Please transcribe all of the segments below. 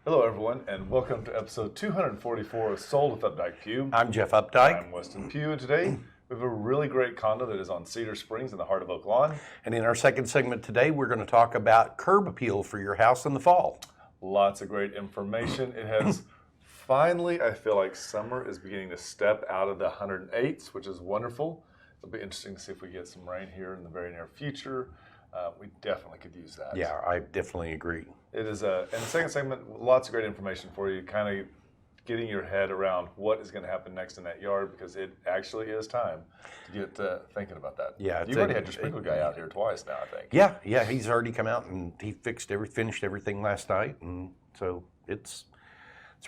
Hello, everyone, and welcome to episode 244 of Sold with Updike Pugh. I'm Jeff Updike. I'm Weston Pugh, and today we have a really great condo that is on Cedar Springs in the heart of Oak Lawn. And in our second segment today, we're going to talk about curb appeal for your house in the fall. Lots of great information. It has finally, I feel like summer is beginning to step out of the 108s, which is wonderful. It'll be interesting to see if we get some rain here in the very near future. We definitely could use that. Yeah, I definitely agree. It is in the second segment, lots of great information for you, kind of getting your head around what is going to happen next in that yard, because it actually is time to get thinking about that. Yeah, You've already had your sprinkler guy out here twice now, I think. Yeah, he's already come out and he finished everything last night, and so it's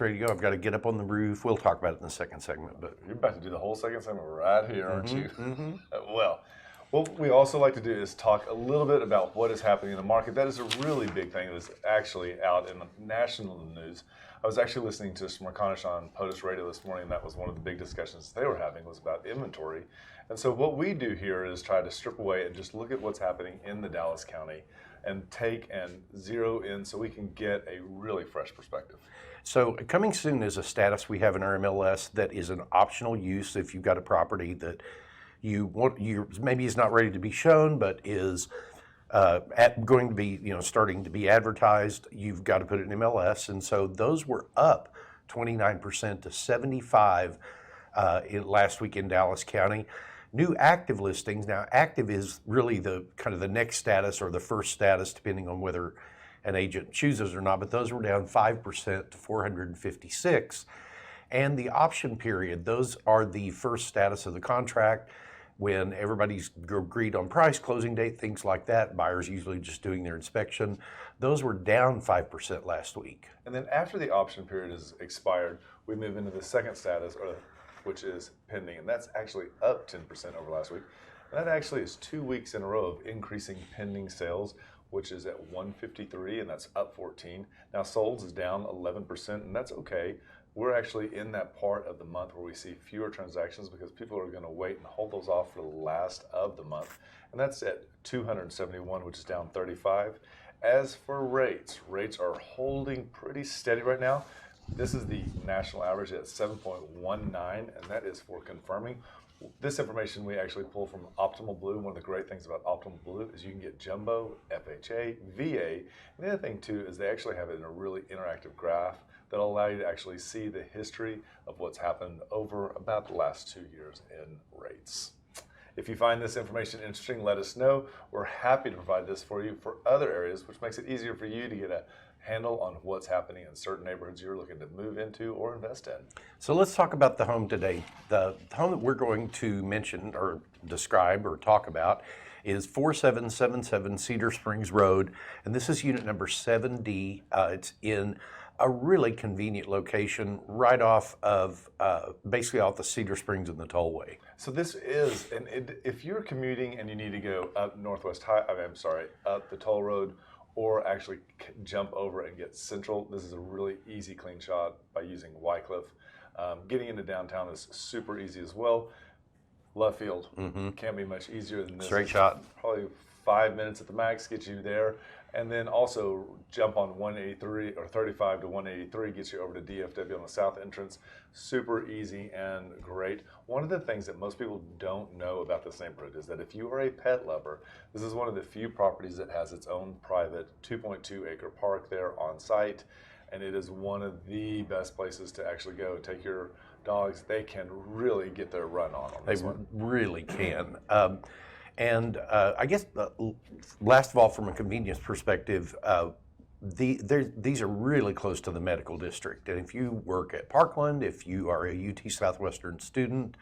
ready to go. I've got to get up on the roof. We'll talk about it in the second segment, but You're about to do the whole second segment right here, aren't you? Mm-hmm. Well, what we also like to do is talk a little bit about what is happening in the market. That is a really big thing that is actually out in the national news. I was actually listening to Smirkanish on POTUS Radio this morning, and that was one of the big discussions they were having was about inventory. And so what we do here is try to strip away and just look at what's happening in the Dallas County and take and zero in so we can get a really fresh perspective. So coming soon is a status we have in our MLS that is an optional use if you've got a property that maybe is not ready to be shown, but is going to be starting to be advertised. You've got to put it in MLS, and so those were up 29% to 75 last week in Dallas County. New active listings. Now, active is really the kind of the next status or the first status, depending on whether an agent chooses or not. But those were down 5% to 456. And the option period, those are the first status of the contract when everybody's agreed on price, closing date, things like that. Buyers usually just doing their inspection. Those were down 5% last week. And then after the option period is expired, we move into the second status, which is pending, and that's actually up 10% over last week. And that actually is 2 weeks in a row of increasing pending sales, which is at 153, and that's up 14. Now solds is down 11%, and that's okay. We're actually in that part of the month where we see fewer transactions because people are going to wait and hold those off for the last of the month. And that's at 271, which is down 35. As for rates are holding pretty steady right now. This is the national average at 7.19, and that is for confirming. This information we actually pull from Optimal Blue. One of the great things about Optimal Blue is you can get jumbo, FHA, VA. And the other thing too is they actually have it in a really interactive graph that'll allow you to actually see the history of what's happened over about the last 2 years in rates. If you find this information interesting, let us know. We're happy to provide this for you for other areas, which makes it easier for you to get a handle on what's happening in certain neighborhoods you're looking to move into or invest in. So let's talk about the home today. The home that we're going to mention or describe or talk about is 4777 Cedar Springs Road, and this is unit number 7D. It's in a really convenient location right off of, basically off the Cedar Springs and the tollway. So this is, if you're commuting and you need to go up up the toll road, or actually jump over and get Central, this is a really easy, clean shot by using Wycliffe. Getting into downtown is super easy as well. Left field, can't be much easier than this. Straight shot. Probably 5 minutes at the max gets you there. And then also jump on 183 or 35 to 183 gets you over to DFW on the south entrance. Super easy and great. One of the things that most people don't know about this neighborhood is that if you are a pet lover, this is one of the few properties that has its own private 2.2 acre park there on site. And it is one of the best places to actually go and take your dogs. They can really get their run on this one. They really can. And I guess last of all, from a convenience perspective, these are really close to the medical district. And if you work at Parkland, if you are a UT Southwestern student,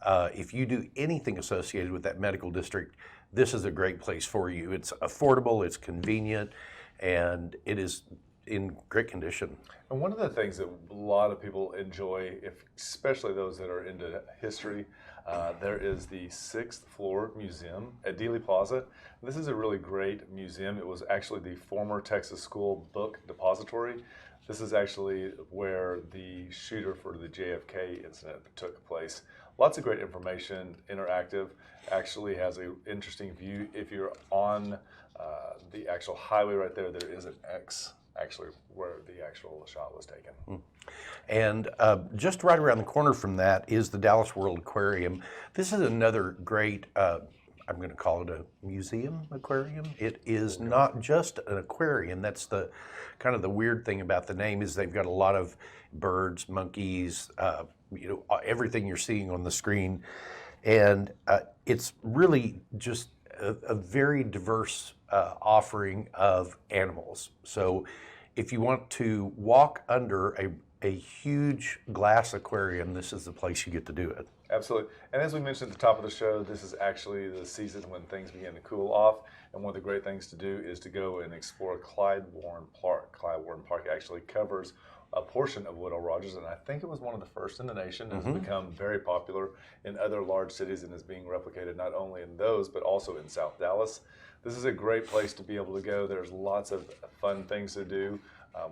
if you do anything associated with that medical district, this is a great place for you. It's affordable, it's convenient, and it is in great condition. And one of the things that a lot of people enjoy, especially those that are into history, there is the 6th floor museum at Dealey Plaza. This is a really great museum. It was actually the former Texas School Book Depository. This is actually where the shooter for the JFK incident took place. Lots of great information, interactive, actually has an interesting view. If you're on the actual highway right there, there is an X actually where the actual shot was taken. And just right around the corner from that is the Dallas World Aquarium. This is another great, I'm going to call it a museum aquarium. It is not just an aquarium. That's the kind of the weird thing about the name is they've got a lot of birds, monkeys, everything you're seeing on the screen. And it's really just a very diverse offering of animals. So if you want to walk under a huge glass aquarium, this is the place you get to do it. Absolutely. And as we mentioned at the top of the show, this is actually the season when things begin to cool off. And one of the great things to do is to go and explore Clyde-Warren Park. Clyde-Warren Park actually covers a portion of Woodall Rogers, and I think it was one of the first in the nation. It's become very popular in other large cities and is being replicated not only in those, but also in South Dallas. This is a great place to be able to go. There's lots of fun things to do.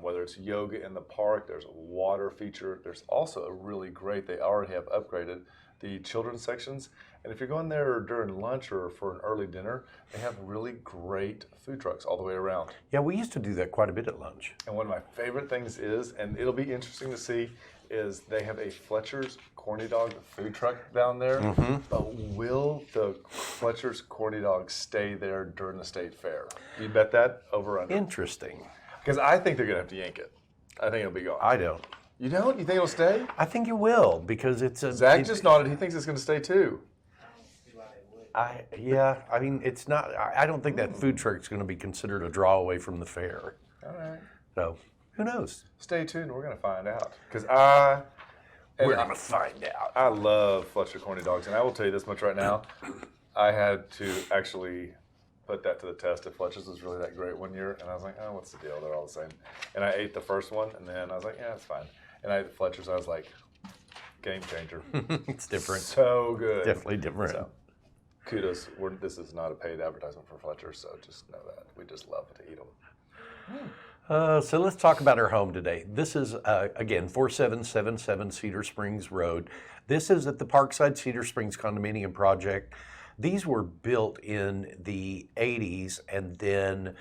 Whether it's yoga in the park, there's a water feature. There's also a really great, they already have upgraded the children's sections. And if you're going there during lunch or for an early dinner, they have really great food trucks all the way around. Yeah, we used to do that quite a bit at lunch. And one of my favorite things is, and it'll be interesting to see, is they have a Fletcher's Corny Dog food truck down there. But will the Fletcher's Corny Dog stay there during the state fair? You bet that over under. Interesting. Because I think they're going to have to yank it. I think it'll be gone. I don't. You don't? You think it'll stay? I think it will because it's a. Zach just nodded. He thinks it's going to stay too. I mean, it's not. I don't think that food truck is going to be considered a draw away from the fair. All right. So, who knows? Stay tuned. We're going to find out. Because We're going to find out. I love Fletcher Corny Dogs, and I will tell you this much right now. I had to actually put that to the test if Fletcher's was really that great one year, and I was like, oh, what's the deal? They're all the same. And I ate the first one, and then I was like, yeah, it's fine. And I ate Fletcher's, I was like, game changer. It's different. So good. Definitely different. So, kudos. This is not a paid advertisement for Fletcher, so just know that. We just love to eat them. So let's talk about our home today. This is, again, 4777 Cedar Springs Road. This is at the Parkside Cedar Springs condominium project. These were built in the 80s, and then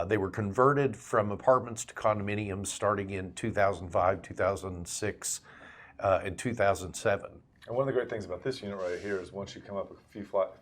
they were converted from apartments to condominiums starting in 2005, 2006, and 2007. And one of the great things about this unit right here is once you come up a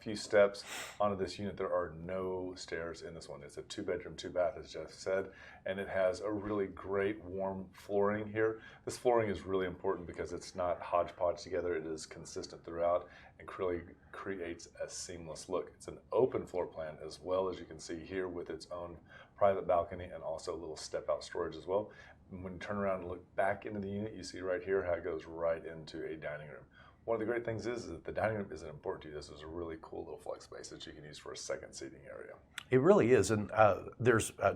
few steps onto this unit, there are no stairs in this one. It's a 2-bedroom, 2-bath, as Jeff said, and it has a really great warm flooring here. This flooring is really important because it's not hodgepodge together. It is consistent throughout and really creates a seamless look. It's an open floor plan as well, as you can see here, with its own private balcony and also a little step-out storage as well. And when you turn around and look back into the unit, you see right here how it goes right into a dining room. One of the great things is that the dining room isn't important to you. This is a really cool little flex space that you can use for a second seating area. It really is, and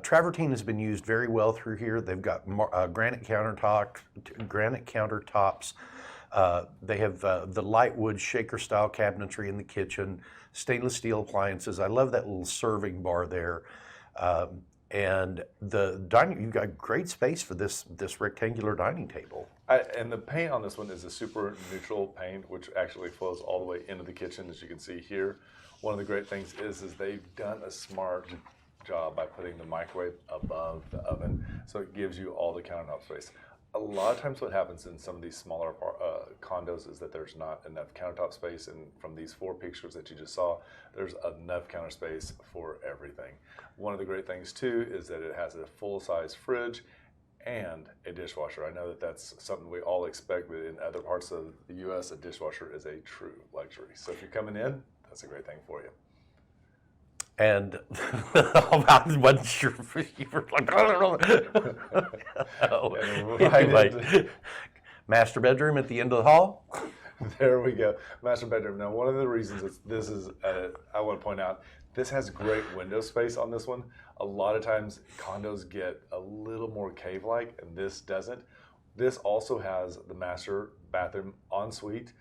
travertine has been used very well through here. They've got granite countertops. They have the light wood shaker style cabinetry in the kitchen, stainless steel appliances. I love that little serving bar there. And the dining, you've got great space for this rectangular dining table. And the paint on this one is a super neutral paint, which actually flows all the way into the kitchen, as you can see here. One of the great things is they've done a smart job by putting the microwave above the oven, so it gives you all the countertop space. A lot of times what happens in some of these smaller condos is that there's not enough countertop space, and from these 4 pictures that you just saw, there's enough counter space for everything. One of the great things too is that it has a full-size fridge and a dishwasher. I know that that's something we all expect, but in other parts of the U.S., a dishwasher is a true luxury. So if you're coming in, that's a great thing for you. And I wasn't sure if you were like, I don't know. Anyway, master bedroom at the end of the hall. There we go, master bedroom. Now, one of the reasons I want to point out, this has great window space on this one. A lot of times condos get a little more cave-like, and this doesn't. This also has the master bathroom ensuite.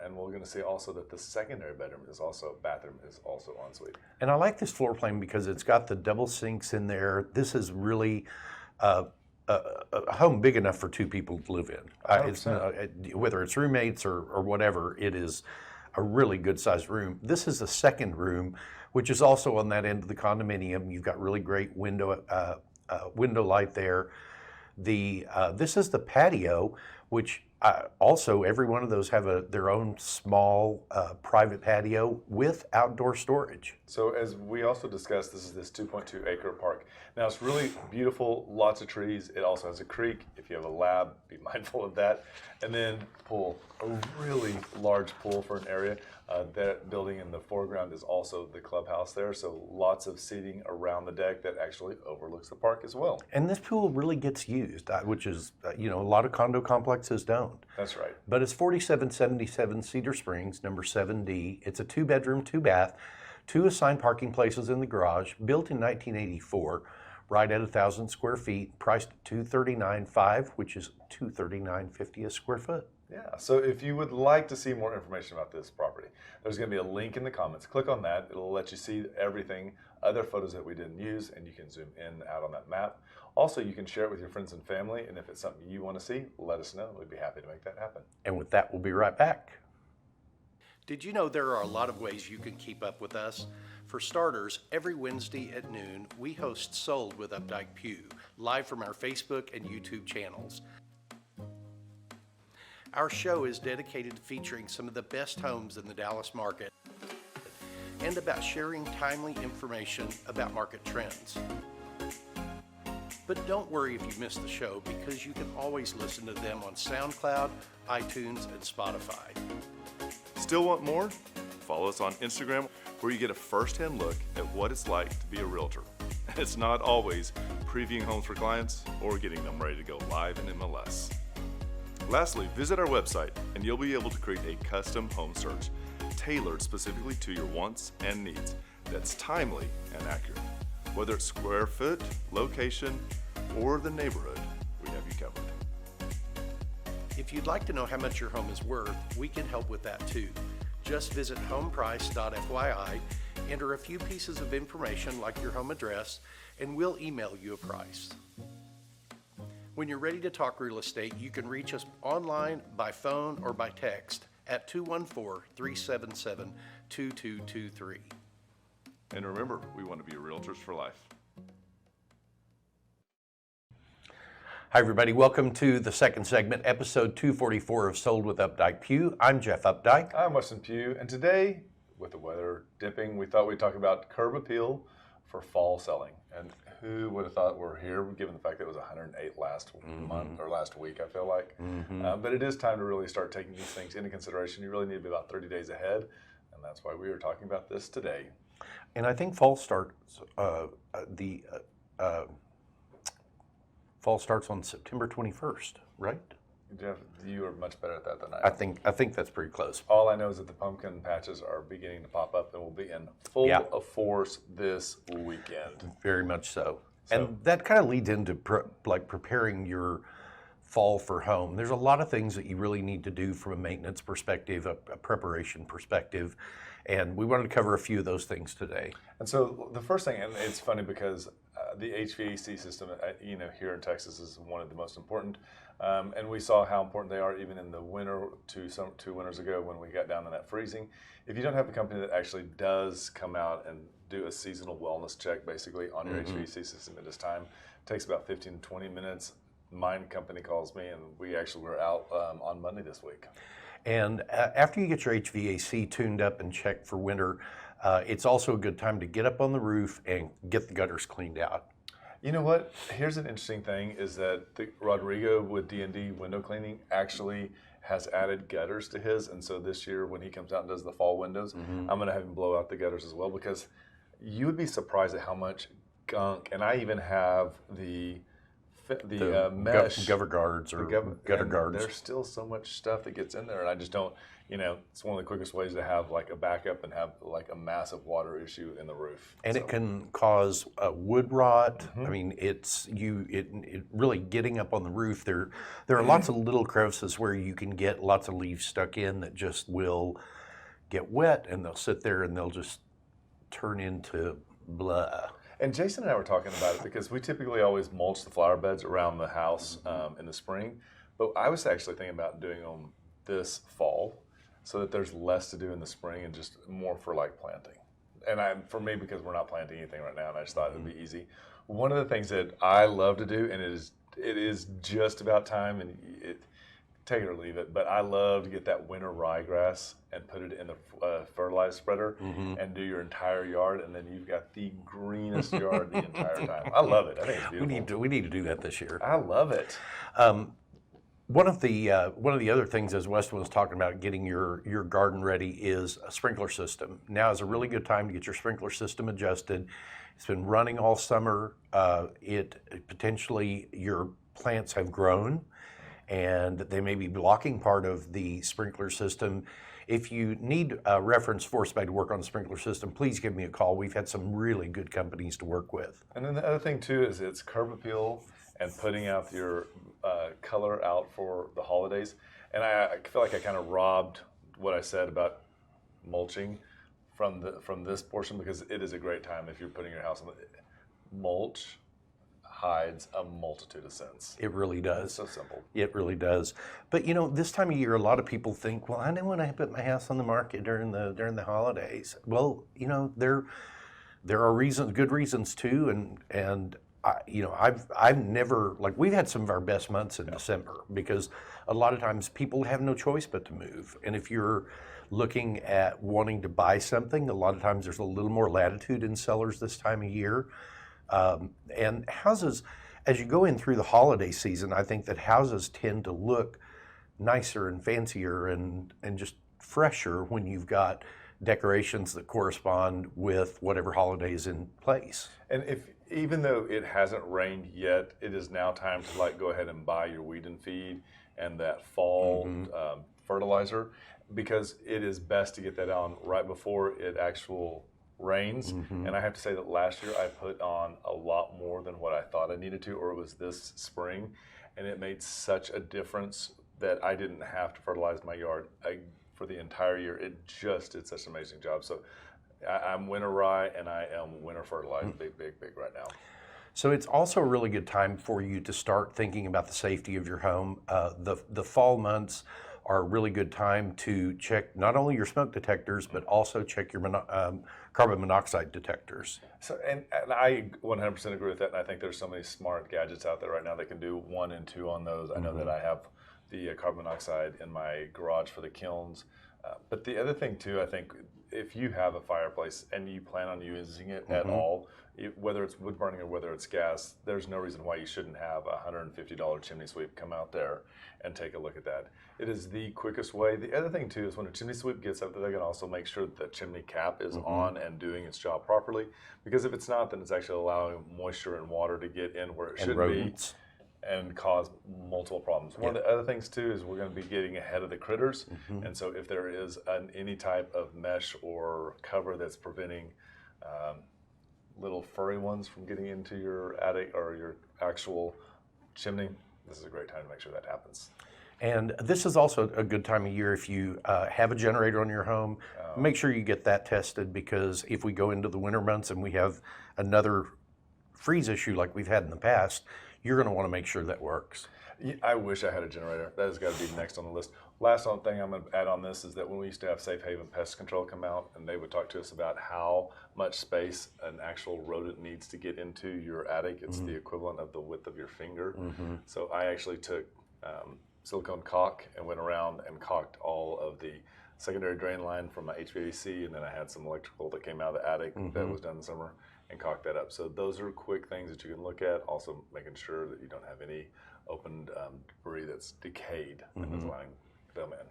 And we're going to see also that the secondary bedroom bathroom is also ensuite. And I like this floor plan because it's got the double sinks in there. This is really a home big enough for 2 people to live in. It's, whether it's roommates or whatever, it is a really good sized room. This is the second room, which is also on that end of the condominium. You've got really great window window light there. This is the patio, which also every one of those have their own small private patio with outdoor storage. So as we also discussed, this is this 2.2 acre park. Now it's really beautiful, lots of trees. It also has a creek. If you have a lab, be mindful of that. And then pool, a really large pool for an area. That building in the foreground is also the clubhouse there. So lots of seating around the deck that actually overlooks the park as well. And this pool really gets used, which is, a lot of condo complexes don't. That's right. But it's 4777 Cedar Springs, number 7D. It's a 2-bedroom, 2-bath, 2 assigned parking places in the garage, built in 1984, right at 1,000 square feet, priced at $239,500, which is $239.50 a square foot. Yeah, so if you would like to see more information about this property, there's going to be a link in the comments. Click on that. It'll let you see everything, other photos that we didn't use, and you can zoom in and out on that map. Also, you can share it with your friends and family, and if it's something you want to see, let us know. We'd be happy to make that happen. And with that, we'll be right back. Did you know there are a lot of ways you can keep up with us? For starters, every Wednesday at noon, we host Sold with Updike Pugh, live from our Facebook and YouTube channels. Our show is dedicated to featuring some of the best homes in the Dallas market and about sharing timely information about market trends. But don't worry if you miss the show, because you can always listen to them on SoundCloud, iTunes, and Spotify. Still want more? Follow us on Instagram, where you get a first-hand look at what it's like to be a realtor. It's not always previewing homes for clients or getting them ready to go live in MLS. Lastly, visit our website and you'll be able to create a custom home search tailored specifically to your wants and needs that's timely and accurate. Whether it's square foot, location, or the neighborhood, we have you covered. If you'd like to know how much your home is worth, we can help with that too. Just visit homeprice.fyi, enter a few pieces of information like your home address, and we'll email you a price. When you're ready to talk real estate, you can reach us online, by phone, or by text at 214-377-2223. And remember, we want to be realtors for life. Hi everybody, welcome to the second segment, episode 244 of Sold with Updike Pugh. I'm Jeff Updike. I'm Weston Pugh, and today, with the weather dipping, we thought we'd talk about curb appeal for fall selling. And who would have thought we're here, given the fact that it was 108 last month or last week, I feel like. But it is time to really start taking these things into consideration. You really need to be about 30 days ahead, and that's why we are talking about this today. And I think fall starts fall starts on September 21st, right? Jeff, you are much better at that than I am. I think that's pretty close. All I know is that the pumpkin patches are beginning to pop up and will be in full of force this weekend. Very much so. And that kind of leads into preparing your fall for home. There's a lot of things that you really need to do from a maintenance perspective, a preparation perspective, and we wanted to cover a few of those things today. And so the first thing, and it's funny because the HVAC system, here in Texas is one of the most important. And we saw how important they are even in the winter, two winters ago when we got down to that freezing. If you don't have a company that actually does come out and do a seasonal wellness check basically on your HVAC system at this time, it takes about 15 to 20 minutes. My company calls me, and we actually were out on Monday this week. And after you get your HVAC tuned up and checked for winter, it's also a good time to get up on the roof and get the gutters cleaned out. You know what? Here's an interesting thing is that Rodrigo with D&D window cleaning actually has added gutters to his. And so this year when he comes out and does the fall windows, I'm going to have him blow out the gutters as well, because you would be surprised at how much gunk. And I even have the mesh gutter guards or gutter guards. There's still so much stuff that gets in there, and I just don't. It's one of the quickest ways to have like a backup and have like a massive water issue in the roof. And it can cause wood rot. I mean, it really getting up on the roof. There are lots of little crevices where you can get lots of leaves stuck in that just will get wet, and they'll sit there and they'll just turn into blah. And Jason and I were talking about it because we typically always mulch the flower beds around the house in the spring. But I was actually thinking about doing them this fall so that there's less to do in the spring and just more for like planting. And for me, because we're not planting anything right now, and I just thought it would be easy. One of the things that I love to do, and it is just about time, and take it or leave it, but I love to get that winter ryegrass and put it in the fertilizer spreader and do your entire yard, and then you've got the greenest yard the entire time. I love it. I think it's beautiful. We need to do that this year. I love it. One of the other things, as Weston was talking about, getting your garden ready, is a sprinkler system. Now is a really good time to get your sprinkler system adjusted. It's been running all summer. Potentially your plants have grown, and they may be blocking part of the sprinkler system. If you need a reference for somebody to work on the sprinkler system, please give me a call. We've had some really good companies to work with. And then the other thing too is it's curb appeal and putting out your color out for the holidays. And I feel like I kind of robbed what I said about mulching from this portion, because it is a great time if you're putting your house on the mulch. Hides a multitude of sins. It really does. It's so simple. It really does. But this time of year, a lot of people think, well, I don't want to put my house on the market during the holidays. Well, there are good reasons too, and I've never, like, we've had some of our best months in December, because a lot of times people have no choice but to move. And if you're looking at wanting to buy something, a lot of times there's a little more latitude in sellers this time of year. And houses, as you go in through the holiday season, I think that houses tend to look nicer and fancier and just fresher when you've got decorations that correspond with whatever holiday is in place. And even though it hasn't rained yet, it is now time to go ahead and buy your weed and feed and that fall fertilizer, because it is best to get that on right before it actual rains. And I have to say that last year I put on a lot more than what I thought I needed to, or it was this spring, and it made such a difference that I didn't have to fertilize my yard for the entire year. It just did such an amazing job. So I'm winter rye and I am winter fertilized big right now. So it's also a really good time for you to start thinking about the safety of your home. The fall months are a really good time to check not only your smoke detectors, but also check your carbon monoxide detectors. So, and I 100% agree with that. And I think there's so many smart gadgets out there right now that can do 1 and 2 on those. I know that I have the carbon monoxide in my garage for the kilns. But the other thing too, I think if you have a fireplace and you plan on using it at all, whether it's wood burning or whether it's gas, there's no reason why you shouldn't have a $150 chimney sweep come out there and take a look at that. It is the quickest way. The other thing too is when a chimney sweep gets up there, they can also make sure that the chimney cap is on and doing its job properly. Because if it's not, then it's actually allowing moisture and water to get in where it should be and cause multiple problems. One of the other things too is we're going to be getting ahead of the critters. And so if there is any type of mesh or cover that's preventing little furry ones from getting into your attic or your actual chimney, this is a great time to make sure that happens. And this is also a good time of year if you have a generator on your home, make sure you get that tested, because if we go into the winter months and we have another freeze issue like we've had in the past, you're going to want to make sure that works. I wish I had a generator. That has got to be next on the list. Last thing I'm going to add on this is that when we used to have Safe Haven Pest Control come out, and they would talk to us about how much space an actual rodent needs to get into your attic. It's the equivalent of the width of your finger. So I actually took silicone caulk and went around and caulked all of the secondary drain line from my HVAC, and then I had some electrical that came out of the attic that was done in the summer, and caulk that up. So those are quick things that you can look at. Also making sure that you don't have any open debris that's decayed and is allowing them in.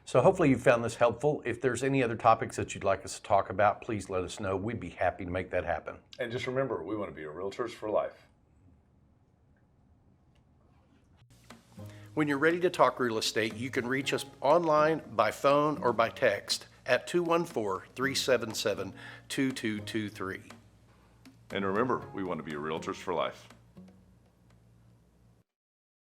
So hopefully you found this helpful. If there's any other topics that you'd like us to talk about, please let us know. We'd be happy to make that happen. And just remember, we want to be your realtors for life. When you're ready to talk real estate, you can reach us online, by phone, or by text at 214-377-2223. And remember, we want to be your realtors for life.